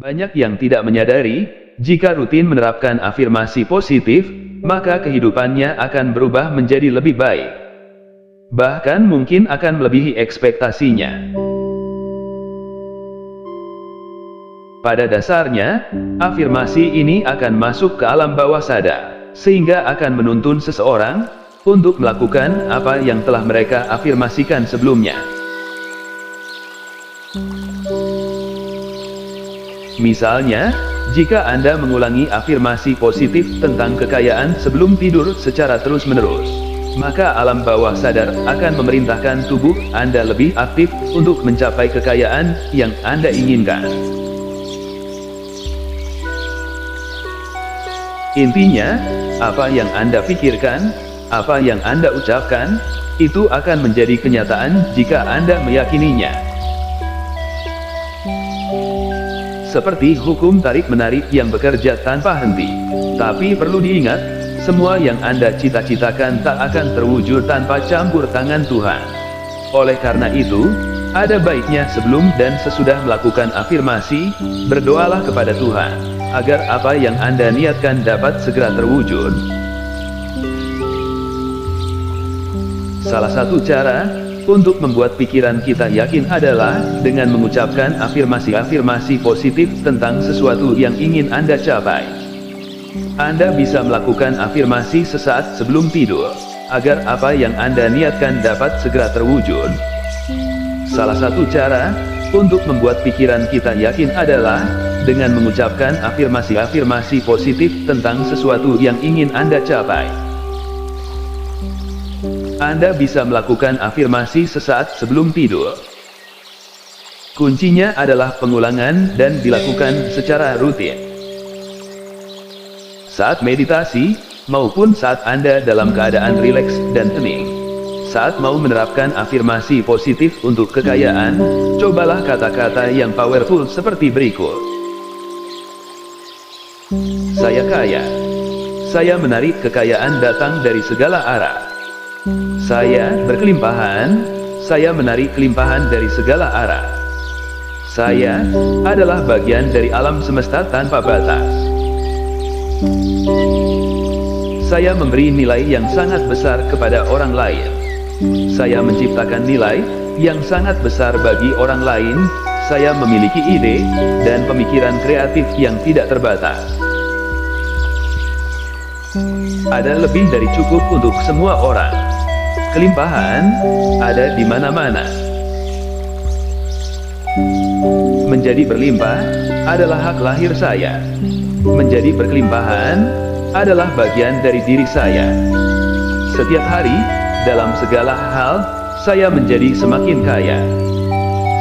Banyak yang tidak menyadari, jika rutin menerapkan afirmasi positif, maka kehidupannya akan berubah menjadi lebih baik. Bahkan mungkin akan melebihi ekspektasinya. Pada dasarnya, afirmasi ini akan masuk ke alam bawah sadar, sehingga akan menuntun seseorang untuk melakukan apa yang telah mereka afirmasikan sebelumnya. Misalnya, jika Anda mengulangi afirmasi positif tentang kekayaan sebelum tidur secara terus-menerus, maka alam bawah sadar akan memerintahkan tubuh Anda lebih aktif untuk mencapai kekayaan yang Anda inginkan. Intinya, apa yang Anda pikirkan, apa yang Anda ucapkan, itu akan menjadi kenyataan jika Anda meyakininya. Seperti hukum tarik-menarik yang bekerja tanpa henti. Tapi perlu diingat, semua yang Anda cita-citakan tak akan terwujud tanpa campur tangan Tuhan. Oleh karena itu, ada baiknya sebelum dan sesudah melakukan afirmasi, berdoalah kepada Tuhan, agar apa yang Anda niatkan dapat segera terwujud. Salah satu cara untuk membuat pikiran kita yakin adalah dengan mengucapkan afirmasi-afirmasi positif tentang sesuatu yang ingin Anda capai. Anda bisa melakukan afirmasi sesaat sebelum tidur, agar apa yang Anda niatkan dapat segera terwujud. Salah satu cara untuk membuat pikiran kita yakin adalah dengan mengucapkan afirmasi-afirmasi positif tentang sesuatu yang ingin Anda capai. Anda bisa melakukan afirmasi sesaat sebelum tidur. Kuncinya adalah pengulangan dan dilakukan secara rutin. Saat meditasi, maupun saat Anda dalam keadaan rileks dan tenang. Saat mau menerapkan afirmasi positif untuk kekayaan, cobalah kata-kata yang powerful seperti berikut. Saya kaya. Saya menarik kekayaan datang dari segala arah. Saya berkelimpahan, saya menarik kelimpahan dari segala arah. Saya adalah bagian dari alam semesta tanpa batas. Saya memberi nilai yang sangat besar kepada orang lain. Saya menciptakan nilai yang sangat besar bagi orang lain. Saya memiliki ide dan pemikiran kreatif yang tidak terbatas. Ada lebih dari cukup untuk semua orang. Kelimpahan ada di mana-mana. Menjadi berlimpah adalah hak lahir saya. Menjadi berkelimpahan adalah bagian dari diri saya. Setiap hari, dalam segala hal, saya menjadi semakin kaya.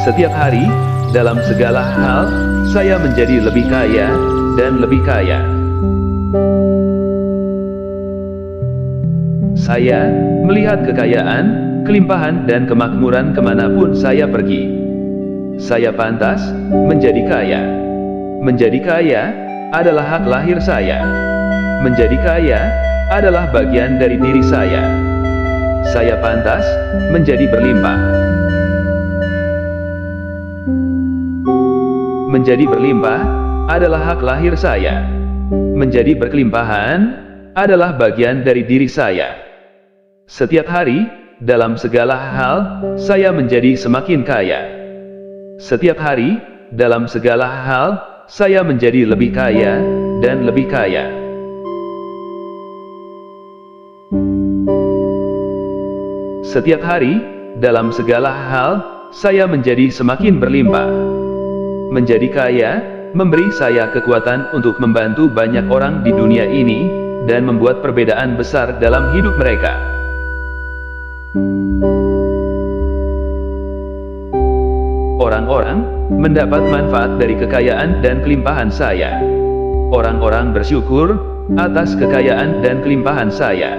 Setiap hari, dalam segala hal, saya menjadi lebih kaya dan lebih kaya. Saya melihat kekayaan, kelimpahan dan kemakmuran kemanapun saya pergi. Saya pantas menjadi kaya. Menjadi kaya adalah hak lahir saya. Menjadi kaya adalah bagian dari diri saya. Saya pantas menjadi berlimpah. Menjadi berlimpah adalah hak lahir saya. Menjadi berkelimpahan adalah bagian dari diri saya. Setiap hari, dalam segala hal, saya menjadi semakin kaya. Setiap hari, dalam segala hal, saya menjadi lebih kaya dan lebih kaya. Setiap hari, dalam segala hal, saya menjadi semakin berlimpah. Menjadi kaya, memberi saya kekuatan untuk membantu banyak orang di dunia ini, dan membuat perbedaan besar dalam hidup mereka. Orang-orang mendapat manfaat dari kekayaan dan kelimpahan saya. Orang-orang bersyukur atas kekayaan dan kelimpahan saya.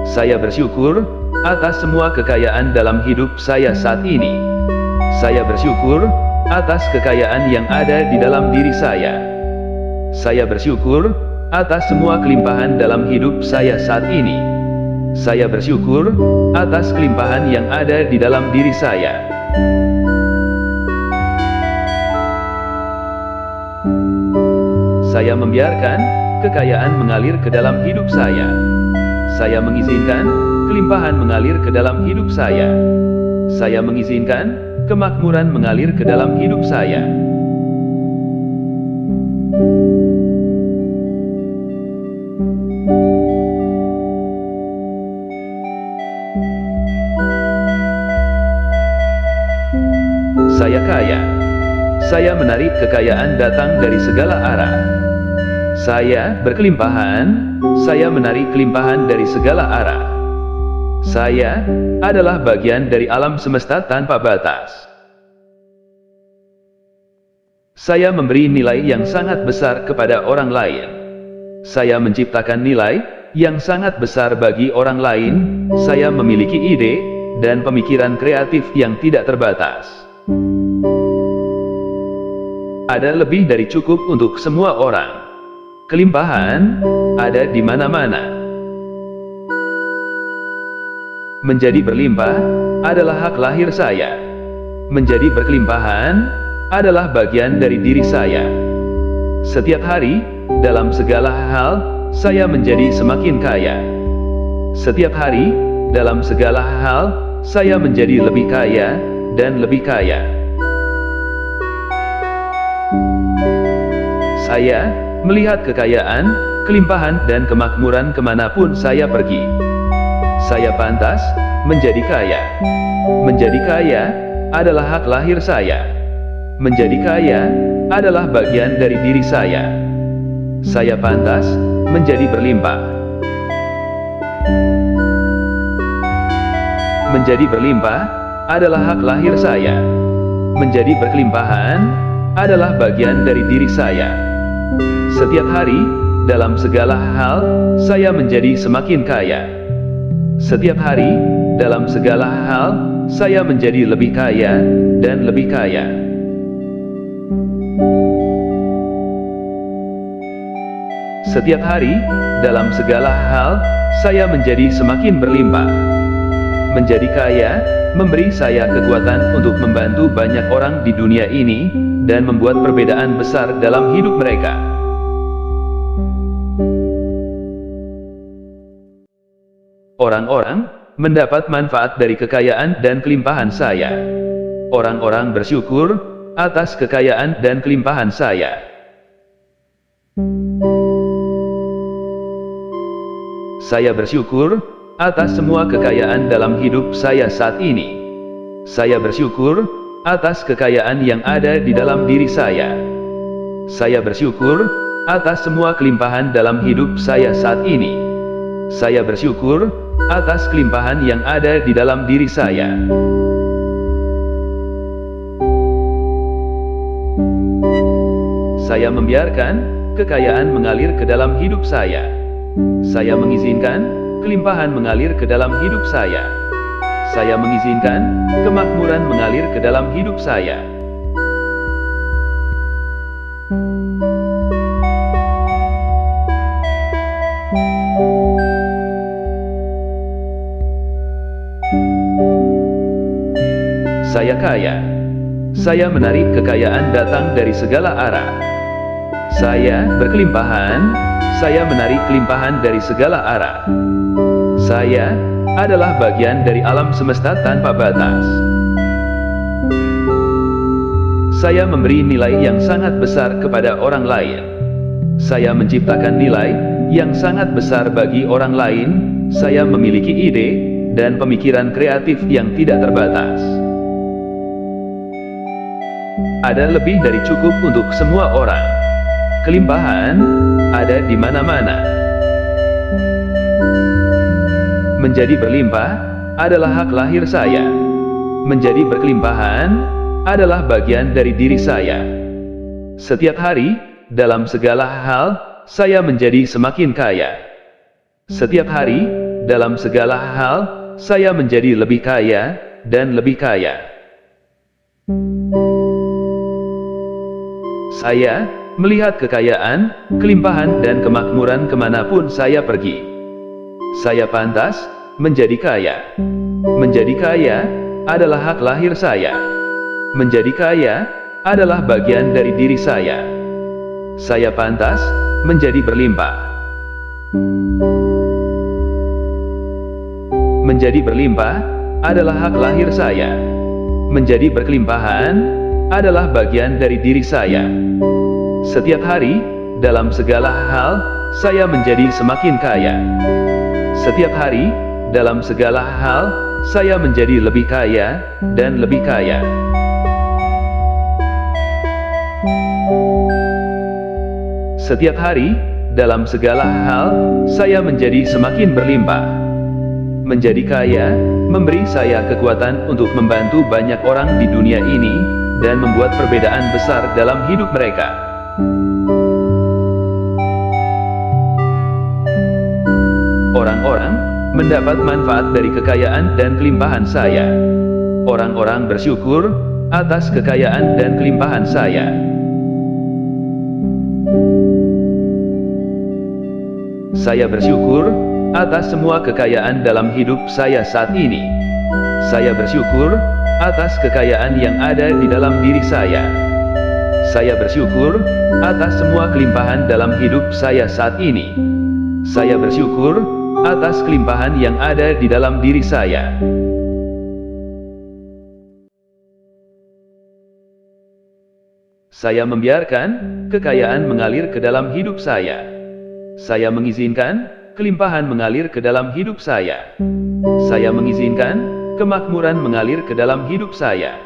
Saya bersyukur atas semua kekayaan dalam hidup saya saat ini. Saya bersyukur atas kekayaan yang ada di dalam diri saya. Saya bersyukur atas semua kelimpahan dalam hidup saya saat ini. Saya bersyukur atas kelimpahan yang ada di dalam diri saya. Saya membiarkan kekayaan mengalir ke dalam hidup saya. Saya mengizinkan kelimpahan mengalir ke dalam hidup saya. Saya mengizinkan kemakmuran mengalir ke dalam hidup saya. Saya kaya. Saya menarik kekayaan datang dari segala arah. Saya berkelimpahan. Saya menarik kelimpahan dari segala arah. Saya adalah bagian dari alam semesta tanpa batas. Saya memberi nilai yang sangat besar kepada orang lain. Saya menciptakan nilai yang sangat besar bagi orang lain. Saya memiliki ide dan pemikiran kreatif yang tidak terbatas. Ada lebih dari cukup untuk semua orang. Kelimpahan ada di mana-mana. Menjadi berlimpah adalah hak lahir saya. Menjadi berkelimpahan adalah bagian dari diri saya. Setiap hari, dalam segala hal, saya menjadi semakin kaya. Setiap hari, dalam segala hal, saya menjadi lebih kaya dan lebih kaya. Saya melihat kekayaan, kelimpahan dan kemakmuran kemanapun saya pergi. Saya pantas menjadi kaya. Menjadi kaya adalah hak lahir saya. Menjadi kaya adalah bagian dari diri saya. Saya pantas menjadi berlimpah. Menjadi berlimpah adalah hak lahir saya. Menjadi berkelimpahan adalah bagian dari diri saya. Setiap hari, dalam segala hal, saya menjadi semakin kaya. Setiap hari, dalam segala hal, saya menjadi lebih kaya dan lebih kaya. Setiap hari, dalam segala hal, saya menjadi semakin berlimpah. Menjadi kaya, memberi saya kekuatan untuk membantu banyak orang di dunia ini, dan membuat perbedaan besar dalam hidup mereka. Orang-orang mendapat manfaat dari kekayaan dan kelimpahan saya. Orang-orang bersyukur atas kekayaan dan kelimpahan saya. Saya bersyukur atas semua kekayaan dalam hidup saya saat ini. Saya bersyukur atas kekayaan yang ada di dalam diri saya. Saya bersyukur atas semua kelimpahan dalam hidup saya saat ini. Saya bersyukur atas kelimpahan yang ada di dalam diri saya. Saya membiarkan kekayaan mengalir ke dalam hidup saya. Saya mengizinkan kelimpahan mengalir ke dalam hidup saya. Saya mengizinkan kemakmuran mengalir ke dalam hidup saya. Saya kaya. Saya menarik kekayaan datang dari segala arah. Saya berkelimpahan. Saya menarik kelimpahan dari segala arah. Saya adalah bagian dari alam semesta tanpa batas. Saya memberi nilai yang sangat besar kepada orang lain. Saya menciptakan nilai yang sangat besar bagi orang lain. Saya memiliki ide dan pemikiran kreatif yang tidak terbatas. Ada lebih dari cukup untuk semua orang. Kelimpahan ada di mana-mana. Menjadi berlimpah adalah hak lahir saya. Menjadi berkelimpahan adalah bagian dari diri saya. Setiap hari, dalam segala hal, saya menjadi semakin kaya. Setiap hari, dalam segala hal, saya menjadi lebih kaya dan lebih kaya. Saya melihat kekayaan, kelimpahan dan kemakmuran kemanapun saya pergi. Saya pantas menjadi kaya. Menjadi kaya adalah hak lahir saya. Menjadi kaya adalah bagian dari diri saya. Saya pantas menjadi berlimpah. Menjadi berlimpah adalah hak lahir saya. Menjadi berkelimpahan adalah bagian dari diri saya. Setiap hari, dalam segala hal, saya menjadi semakin kaya. Setiap hari, dalam segala hal, saya menjadi lebih kaya dan lebih kaya. Setiap hari, dalam segala hal, saya menjadi semakin berlimpah. Menjadi kaya, memberi saya kekuatan untuk membantu banyak orang di dunia ini, dan membuat perbedaan besar dalam hidup mereka. Orang-orang mendapat manfaat dari kekayaan dan kelimpahan saya. Orang-orang bersyukur atas kekayaan dan kelimpahan saya. Saya bersyukur atas semua kekayaan dalam hidup saya saat ini. Saya bersyukur atas kekayaan yang ada di dalam diri saya. Saya bersyukur atas semua kelimpahan dalam hidup saya saat ini. Saya bersyukur atas kelimpahan yang ada di dalam diri saya. Saya membiarkan kekayaan mengalir ke dalam hidup saya. Saya mengizinkan kelimpahan mengalir ke dalam hidup saya. Saya mengizinkan kemakmuran mengalir ke dalam hidup saya.